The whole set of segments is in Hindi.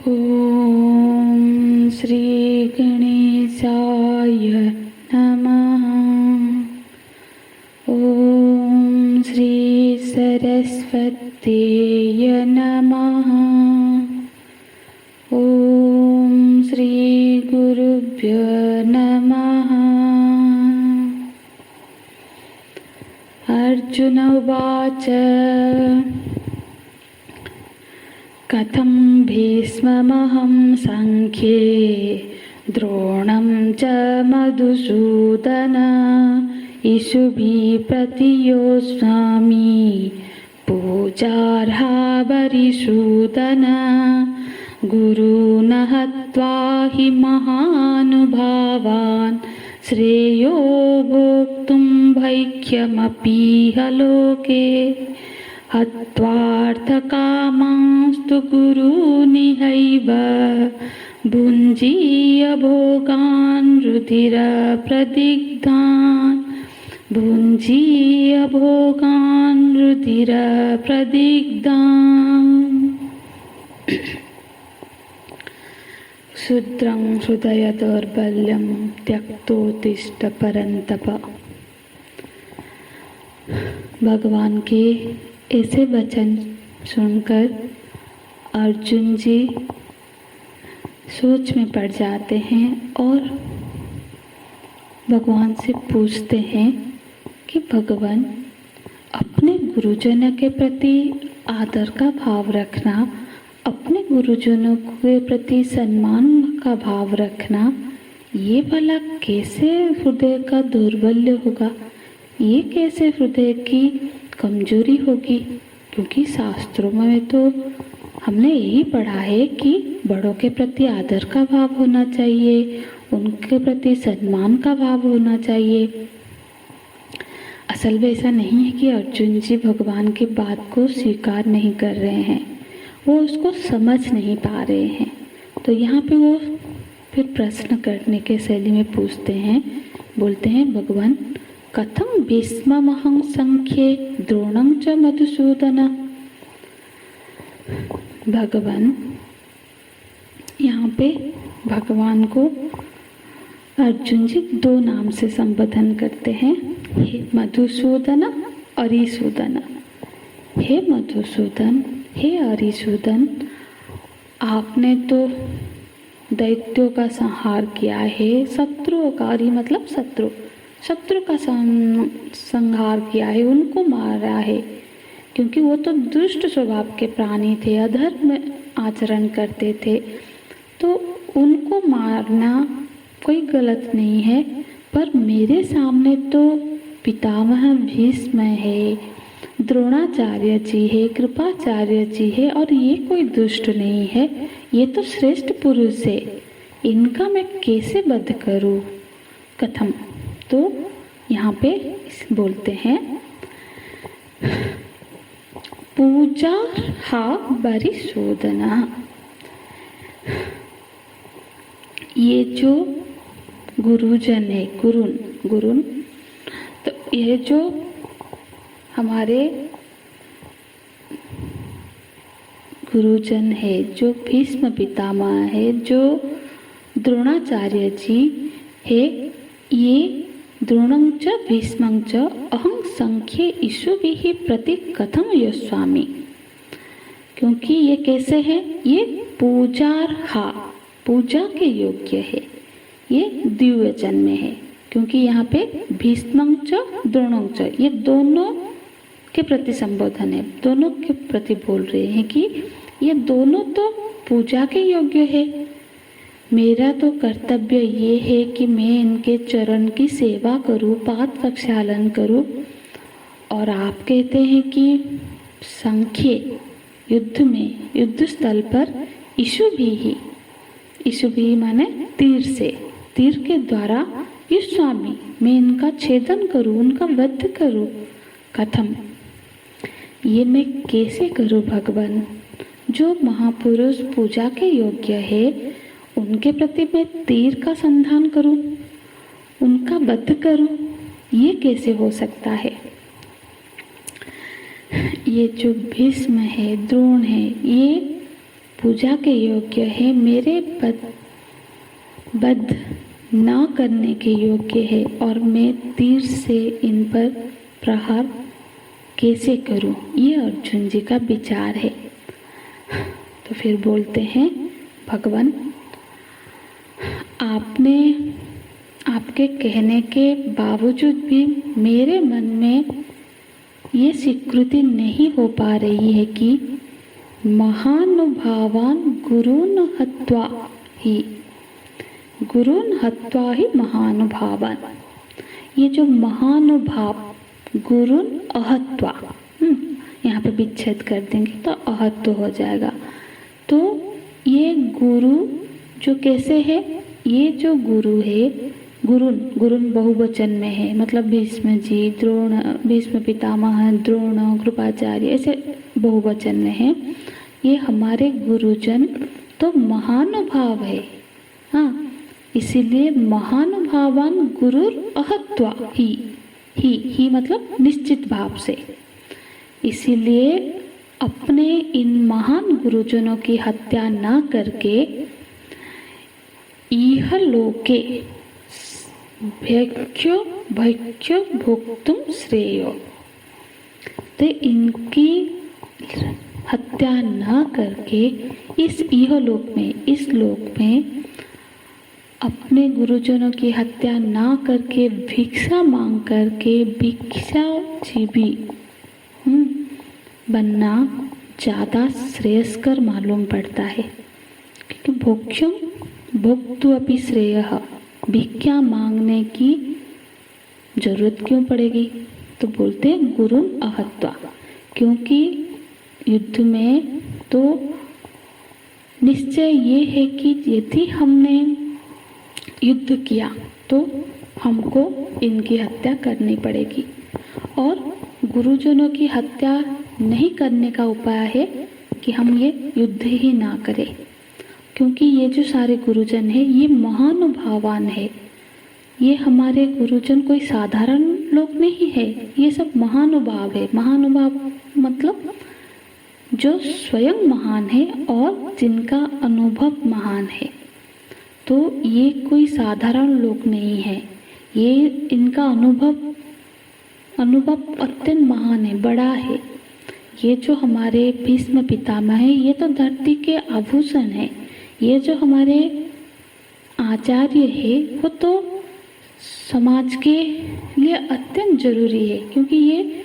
ओम श्री गणेशाय नमः। ओम श्री सरस्वतीय नमः। ओम श्री गुरुभ्यो नमः। अर्जुन उवाच कथं भीष्ममहं संख्ये द्रोणं च मधुसूदन इषुभिः प्रतियोत्स्यामि पूजार्हा वरिसूदन गुरून् हत्वा हि महानुभावान् श्रेयो भोक्तुं भैक्यमपीह लोके हत्वार्थकामांस्तु गुरूनिहैव भुञ्जीय भोगान् रुधिरप्रदिग्धान् भुञ्जीय भोगान् रुधिरप्रदिग्धान्। क्षुद्रं हृदय दौर्बल्यं त्यक्तोत्तिष्ठ परन्तप। भगवान के ऐसे वचन सुनकर अर्जुन जी सोच में पड़ जाते हैं और भगवान से पूछते हैं कि भगवान, अपने गुरुजनों के प्रति आदर का भाव रखना, अपने गुरुजनों के प्रति सम्मान का भाव रखना, ये भला कैसे हृदय का दौर्बल्य होगा, ये कैसे हृदय की कमजोरी होगी? क्योंकि शास्त्रों में तो हमने यही पढ़ा है कि बड़ों के प्रति आदर का भाव होना चाहिए, उनके प्रति सम्मान का भाव होना चाहिए। असल में ऐसा नहीं है कि अर्जुन जी भगवान की बात को स्वीकार नहीं कर रहे हैं, वो उसको समझ नहीं पा रहे हैं। तो यहाँ पे वो फिर प्रश्न करने के शैली में पूछते हैं, बोलते हैं, भगवान कथं भीष्ममहं संख्ये द्रोणं च मधुसूदन। भगवान, यहाँ पे भगवान को अर्जुन जी दो नाम से संबोधन करते हैं, हे मधुसूदन, अरिसूदन। हे मधुसूदन, हे अरिसूदन, आपने तो दैत्यों का संहार किया है, शत्रुओं का, अरि मतलब शत्रु, शत्रु का संहार किया है, उनको मारा है, क्योंकि वो तो दुष्ट स्वभाव के प्राणी थे, अधर्म में आचरण करते थे, तो उनको मारना कोई गलत नहीं है। पर मेरे सामने तो पितामह भीष्म है, द्रोणाचार्य जी है, कृपाचार्य जी है, और ये कोई दुष्ट नहीं है, ये तो श्रेष्ठ पुरुष है, इनका मैं कैसे वध करूं? कथम, तो यहाँ पे बोलते हैं, पूजा हा वरिसूदना। ये जो गुरुजन है, गुरुन, तो ये जो हमारे गुरुजन है, जो भीष्म पितामह है, जो द्रोणाचार्य जी है, ये द्रोणं च भीष्मं च अहं संख्ये इषुभिः प्रति कथं योत्स्यामि। क्योंकि ये कैसे है, ये पूजार्हा, पूजा के योग्य है, ये द्विवचन में है, क्योंकि यहाँ पे भीष्मं च द्रोणं च, ये दोनों के प्रति संबोधन है, दोनों के प्रति बोल रहे हैं कि ये दोनों तो पूजा के योग्य है। मेरा तो कर्तव्य ये है कि मैं इनके चरण की सेवा करूं, पाद प्रक्षालन करूं, और आप कहते हैं कि संख्ये युद्ध में, युद्ध स्थल पर इषुभिः माने तीर से, तीर के द्वारा योत्स्यामि, मैं इनका छेदन करूं, उनका वध करूं। कथम, ये मैं कैसे करूं भगवान? जो महापुरुष पूजा के योग्य है, उनके प्रति मैं तीर का संधान करूं, उनका वध करूं, ये कैसे हो सकता है? ये जो भीष्म है, द्रोण है, ये पूजा के योग्य है, मेरे वध न करने के योग्य है, और मैं तीर से इन पर प्रहार कैसे करूं? ये अर्जुन जी का विचार है। तो फिर बोलते हैं भगवान, आपके कहने के बावजूद भी मेरे मन में ये स्वीकृति नहीं हो पा रही है कि महानुभावान गुरून् हत्वा ही महानुभावान। ये जो महानुभाव गुरून् अहत्वा, यहाँ पे विच्छेद कर देंगे तो अहत्व हो जाएगा। तो ये गुरु जो कैसे है, ये जो गुरु है, गुरुन बहुवचन में है, मतलब भीष्म जी, द्रोण, भीष्म पितामह, द्रोण, कृपाचार्य, ऐसे बहुवचन में है। ये हमारे गुरुजन तो महानुभाव है। हाँ, इसीलिए महानुभावान गुरुर अहत्वा ही मतलब निश्चित भाव से। इसीलिए अपने इन महान गुरुजनों की हत्या ना करके इह लोके भैक्यो भोक्तुम श्रेयो, तो इनकी हत्या ना करके इस इहलोक में, इस लोक में अपने गुरुजनों की हत्या ना करके भिक्षा मांग करके भिक्षाजीवी बनना ज़्यादा श्रेयस्कर मालूम पड़ता है। क्योंकि भोक्ष्यम भोक्तु अपि श्रेयः, भिक्षा मांगने की जरूरत क्यों पड़ेगी? तो बोलते हैं गुरुन् अहत्वा, क्योंकि युद्ध में तो निश्चय ये है कि यदि हमने युद्ध किया तो हमको इनकी हत्या करनी पड़ेगी, और गुरुजनों की हत्या नहीं करने का उपाय है कि हम ये युद्ध ही ना करें, क्योंकि ये जो सारे गुरुजन हैं ये महानुभावान है। ये हमारे गुरुजन कोई साधारण लोग नहीं है, ये सब महानुभाव है। महानुभाव मतलब जो स्वयं महान है और जिनका अनुभव महान है। तो ये कोई साधारण लोग नहीं है, ये इनका अनुभव अत्यंत महान है, बड़ा है। ये जो हमारे भीष्म पितामह है, ये तो धरती के आभूषण है। ये जो हमारे आचार्य है वो तो समाज के लिए अत्यंत जरूरी है, क्योंकि ये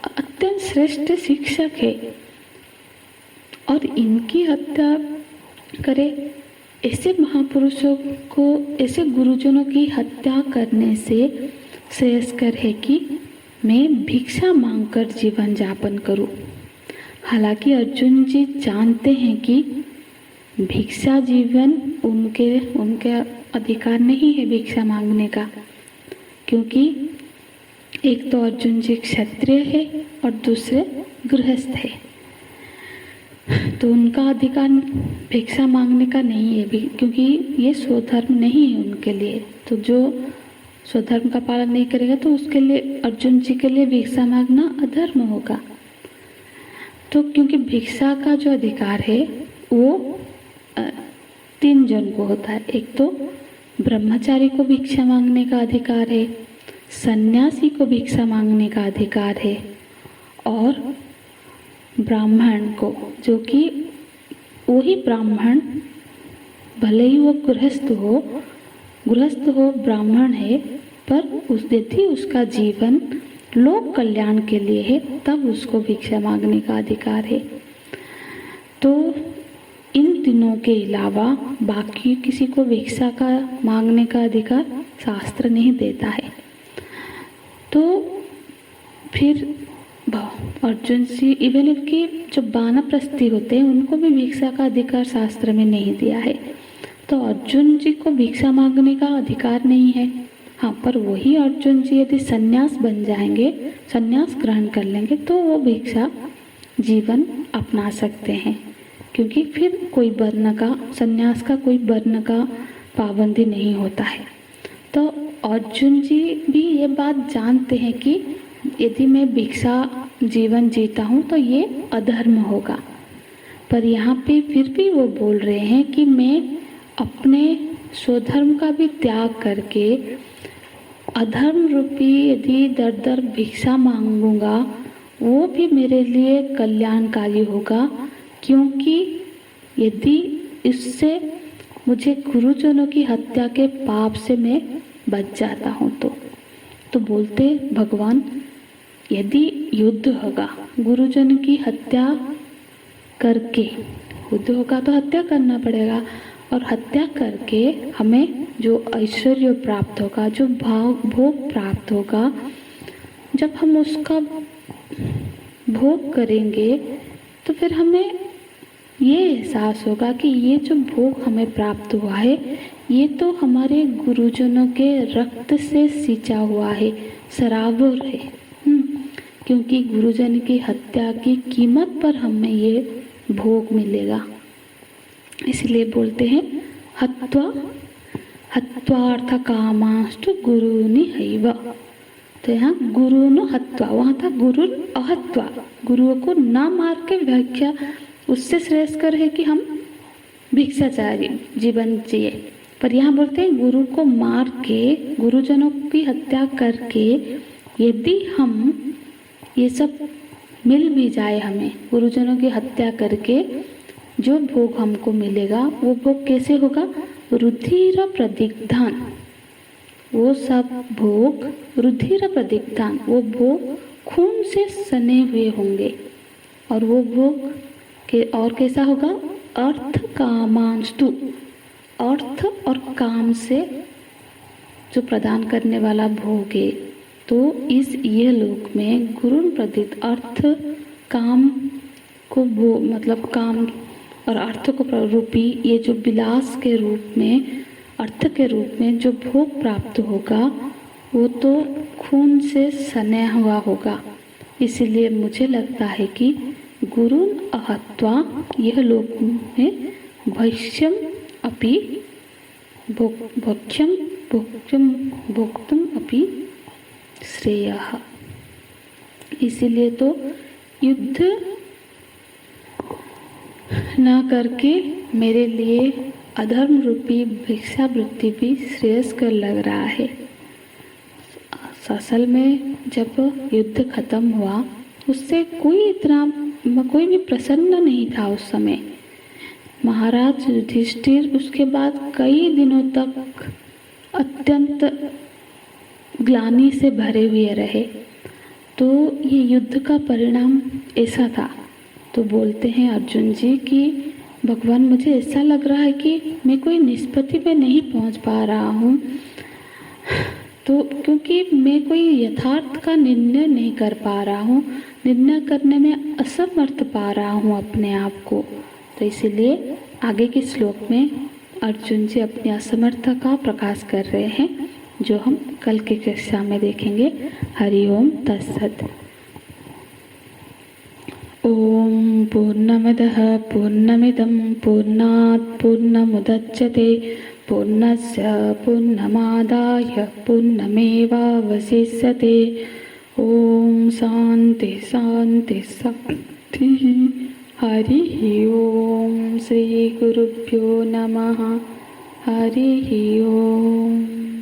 अत्यंत श्रेष्ठ शिक्षक है। और इनकी हत्या करे, ऐसे महापुरुषों को, ऐसे गुरुजनों की हत्या करने से श्रेयस्कर है कि मैं भिक्षा मांगकर जीवन यापन करूं। हालांकि अर्जुन जी जानते हैं कि भिक्षा जीवन उनके अधिकार नहीं है भिक्षा मांगने का, क्योंकि एक तो अर्जुन जी क्षत्रिय है और दूसरे गृहस्थ है, तो उनका अधिकार भिक्षा मांगने का नहीं है, क्योंकि ये स्वधर्म नहीं है उनके लिए। तो जो स्वधर्म का पालन नहीं करेगा तो उसके लिए, अर्जुन जी के लिए भिक्षा मांगना अधर्म होगा। तो क्योंकि भिक्षा का जो अधिकार है वो 3 जन को होता है। एक तो ब्रह्मचारी को भिक्षा मांगने का अधिकार है, सन्यासी को भिक्षा मांगने का अधिकार है, और ब्राह्मण को, जो कि वही ब्राह्मण भले ही वो गृहस्थ हो ब्राह्मण है, पर यदि उसका जीवन लोक कल्याण के लिए है तब उसको भिक्षा मांगने का अधिकार है। तो इन तीनों के अलावा बाकी किसी को भिक्षा का मांगने का अधिकार शास्त्र नहीं देता है। तो फिर अर्जुन जी, इवन कि जो वानप्रस्थी होते हैं उनको भी भिक्षा का अधिकार शास्त्र में नहीं दिया है। तो अर्जुन जी को भिक्षा मांगने का अधिकार नहीं है। हाँ, पर वही अर्जुन जी यदि सन्यास बन जाएंगे, सन्यास ग्रहण कर लेंगे, तो वो भिक्षा जीवन अपना सकते हैं, क्योंकि फिर कोई वर्ण का, सन्यास का कोई वर्ण का पाबंदी नहीं होता है। तो अर्जुन जी भी ये बात जानते हैं कि यदि मैं भिक्षा जीवन जीता हूँ तो ये अधर्म होगा। पर यहाँ पे फिर भी वो बोल रहे हैं कि मैं अपने स्वधर्म का भी त्याग करके अधर्म रूपी यदि दर दर भिक्षा मांगूंगा वो भी मेरे लिए कल्याणकारी होगा, क्योंकि यदि इससे मुझे गुरुजनों की हत्या के पाप से मैं बच जाता हूँ तो बोलते भगवान, यदि युद्ध होगा गुरुजन की हत्या करके, युद्ध होगा तो हत्या करना पड़ेगा, और हत्या करके हमें जो ऐश्वर्य प्राप्त होगा, जो भोग प्राप्त होगा, जब हम उसका भोग करेंगे तो फिर हमें ये एहसास होगा कि ये जो भोग हमें प्राप्त हुआ है ये तो हमारे गुरुजनों के रक्त से सींचा हुआ है, सराबोर है। क्योंकि गुरुजन की हत्या की कीमत पर हमें ये भोग मिलेगा। इसलिए बोलते हैं हत्वा हत्वार्थ कामास्तु गुरुनि हैव। तो यहाँ गुरु न हत्वा, वहाँ था गुरु अहत्वा, गुरुओं को ना मार के व्याख्या उससे श्रेष्ठकर है कि हम भिक्षाचारी जीवन जिए। पर यहाँ बोलते हैं गुरु को मार के, गुरुजनों की हत्या करके यदि हम ये सब मिल भी जाए, हमें गुरुजनों की हत्या करके जो भोग हमको मिलेगा वो भोग कैसे होगा? रुधिर प्रदिग्धान, वो सब भोग रुधिर प्रदिग्धान, वो भोग खून से सने हुए होंगे। और वो भोग के और कैसा होगा? अर्थ कामांस्तु, अर्थ और काम से जो प्रदान करने वाला भोग है। तो इस ये लोक में गुरु प्रदित अर्थ काम को भोग, मतलब काम और अर्थ को रूपी ये जो विलास के रूप में, अर्थ के रूप में जो भोग प्राप्त होगा वो तो खून से सना हुआ होगा। इसीलिए मुझे लगता है कि गुरु अहत्वा यह लोक में भक्ष्यम अपि भोक्तुम अपि श्रेयः। इसीलिए तो युद्ध न करके मेरे लिए अधर्म रूपी भिक्षावृत्ति भी श्रेयस्कर लग रहा है। असल में जब युद्ध खत्म हुआ उससे कोई भी प्रसन्न नहीं था उस समय। महाराज युधिष्ठिर उसके बाद कई दिनों तक अत्यंत ग्लानि से भरे हुए रहे। तो ये युद्ध का परिणाम ऐसा था। तो बोलते हैं अर्जुन जी कि भगवान मुझे ऐसा लग रहा है कि मैं कोई निष्पत्ति पे नहीं पहुंच पा रहा हूँ, तो क्योंकि मैं कोई यथार्थ का निर्णय नहीं कर पा रहा हूँ, निर्णय करने में असमर्थ पा रहा हूँ अपने आप को। तो इसीलिए आगे के श्लोक में अर्जुन जी अपनी असमर्थता का प्रकाश कर रहे हैं, जो हम कल की कक्षा में देखेंगे। हरि ओम तत्सत। ओम पूर्णमदः पूर्णमिदं पूर्णात् पूर्णमुदच्यते पूर्णस्य पूर्णमादाय पूर्णमेवावशिष्यते। ओम शांति शांति शांति। हरि ओम। श्री गुरुभ्यो नमः। हरि ओम।